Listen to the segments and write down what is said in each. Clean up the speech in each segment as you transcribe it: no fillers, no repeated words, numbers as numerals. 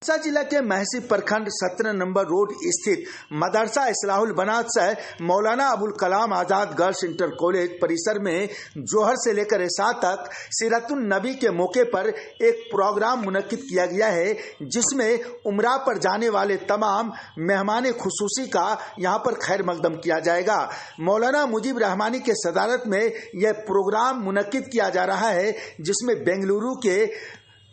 सहरसा जिला के महसी प्रखंड 17 नंबर रोड स्थित मदरसा इस्लाहुल बनात से Maulana Abul Kalam Azad girls inter college परिसर में जोहर से लेकर इशा तक सीरतुन नबी के मौके पर एक प्रोग्राम मुनक्किद किया गया है, जिसमें उम्रा पर जाने वाले तमाम मेहमान खुसूसी का यहां पर खैर मकदम किया जाएगा। मौलाना मुजीब रहमानी के सदारत में यह प्रोग्राम मुनक्किद किया जा रहा है, जिसमें बेंगलुरु के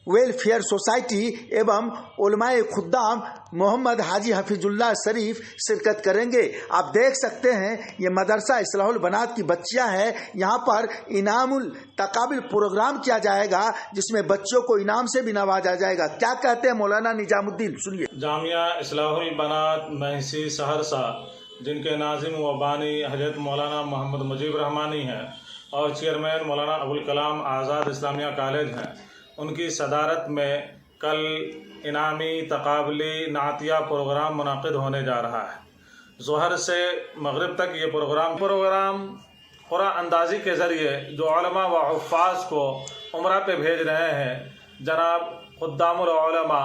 वेलफेयर सोसाइटी एवं उलमाए खुद्दाम मोहम्मद हाजी हफीजुल्लाह शरीफ शिरकत करेंगे। आप देख सकते हैं ये मदरसा इस्लाहुल बनात की बच्चियां हैं। यहाँ पर इनामुल तकाबिल प्रोग्राम किया जाएगा, जिसमें बच्चों को इनाम से भी नवाजा जाएगा। क्या कहते हैं मौलाना निजामुद्दीन, सुनिए। जामिया इस्लाहुल बनात महसी सहरसा, जिनके नाजिम व बानी हजरत मौलाना मोहम्मद मुजीब रहमानी हैं और चेयरमैन मौलाना अबुल कलाम आज़ाद इस्लामिया कॉलेज हैं, उनकी सदारत में कल इनामी तकाबली नातिया प्रोग्राम मुनक़िद होने जा रहा है। ज़ोहर से मगरिब तक ये प्रोग्राम कुरान अंदाज़ी के ज़रिए जो उलमा व हुफ़्फ़ाज़ को उम्रा पे भेज रहे हैं, जनाब खुद्दामुल उलमा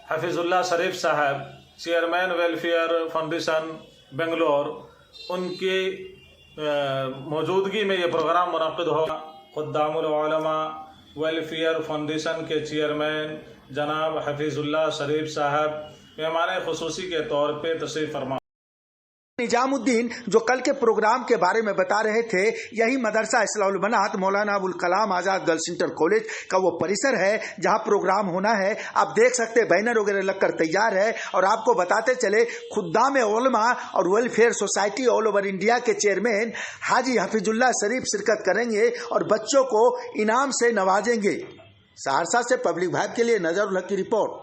हफीज़ुल्लाह शरीफ साहब, चेयरमैन वेलफेयर फाउंडेशन बेंगलोर, उनकी मौजूदगी में ये प्रोग्राम मुनक़िद होगा। खुद्दामुल उलमा वेलफेयर फाउंडेशन के चेयरमैन जनाब हफीज़ुल्लाह शरीफ साहब मेहमान खुसूसी के तौर पे तशरीफ़ फरमा। निजामुद्दीन जो कल के प्रोग्राम के बारे में बता रहे थे, यही मदरसा इस्लाहुल बनात Maulana Abul Kalam Azad girls inter college का वो परिसर है जहां प्रोग्राम होना है। आप देख सकते हैं बैनर वगैरह लगकर तैयार है। और आपको बताते चले, खुद्दाम उलमा और welfare society all over India के चेयरमैन हाजी हफीजुल्लाह शरीफ शिरकत करेंगे और बच्चों को इनाम से नवाजेंगे। सहरसा से पब्लिक वाइब के लिए नजरुल हक की रिपोर्ट।